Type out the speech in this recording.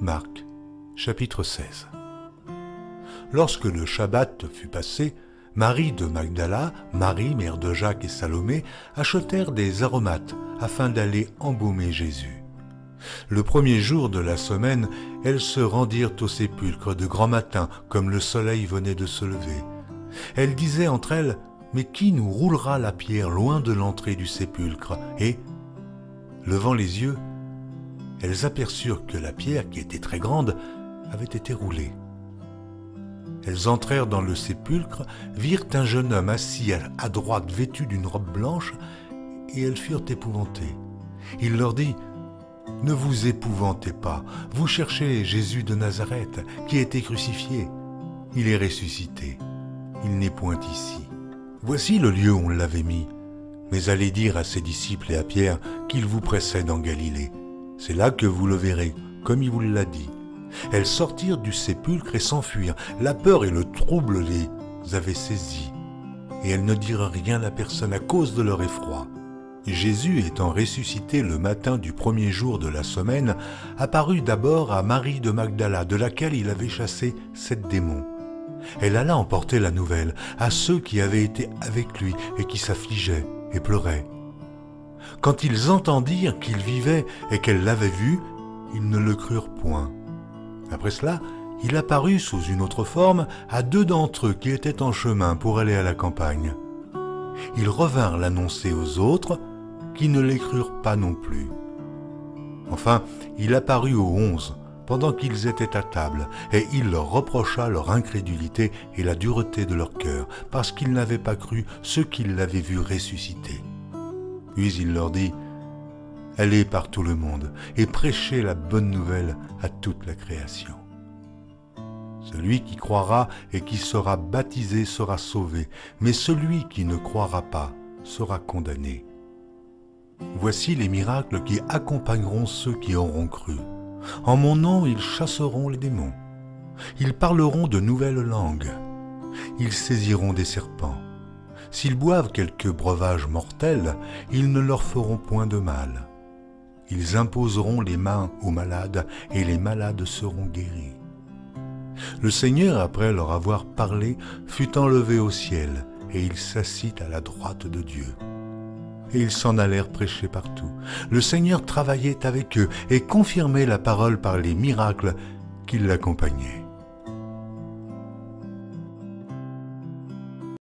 Marc, chapitre 16. Lorsque le Shabbat fut passé, Marie de Magdala, Marie, mère de Jacques et Salomé, achetèrent des aromates afin d'aller embaumer Jésus. Le premier jour de la semaine, elles se rendirent au sépulcre de grand matin, comme le soleil venait de se lever. Elles disaient entre elles, « Mais qui nous roulera la pierre loin de l'entrée du sépulcre ?» Et, levant les yeux, elles aperçurent que la pierre, qui était très grande, avait été roulée. Elles entrèrent dans le sépulcre, virent un jeune homme assis à droite vêtu d'une robe blanche, et elles furent épouvantées. Il leur dit, « Ne vous épouvantez pas, vous cherchez Jésus de Nazareth, qui a été crucifié. Il est ressuscité, il n'est point ici. Voici le lieu où on l'avait mis. Mais allez dire à ses disciples et à Pierre qu'il vous précède en Galilée. C'est là que vous le verrez, comme il vous l'a dit. » Elles sortirent du sépulcre et s'enfuirent. La peur et le trouble les avaient saisies. Et elles ne dirent rien à personne à cause de leur effroi. Jésus, étant ressuscité le matin du premier jour de la semaine, apparut d'abord à Marie de Magdala, de laquelle il avait chassé 7 démons. Elle alla emporter la nouvelle à ceux qui avaient été avec lui et qui s'affligeaient et pleuraient. Quand ils entendirent qu'il vivait et qu'elle l'avait vu, ils ne le crurent point. Après cela, il apparut sous une autre forme à 2 d'entre eux qui étaient en chemin pour aller à la campagne. Ils revinrent l'annoncer aux autres, qui ne les crurent pas non plus. Enfin, il apparut aux 11, pendant qu'ils étaient à table, et il leur reprocha leur incrédulité et la dureté de leur cœur, parce qu'ils n'avaient pas cru ceux qui l'avaient vu ressusciter. Puis il leur dit, « Allez par tout le monde et prêchez la bonne nouvelle à toute la création. Celui qui croira et qui sera baptisé sera sauvé, mais celui qui ne croira pas sera condamné. Voici les miracles qui accompagneront ceux qui auront cru. En mon nom, ils chasseront les démons. Ils parleront de nouvelles langues. Ils saisiront des serpents. S'ils boivent quelques breuvages mortels, ils ne leur feront point de mal. Ils imposeront les mains aux malades et les malades seront guéris. » Le Seigneur, après leur avoir parlé, fut enlevé au ciel et il s'assit à la droite de Dieu. Et ils s'en allèrent prêcher partout. Le Seigneur travaillait avec eux et confirmait la parole par les miracles qui l'accompagnaient.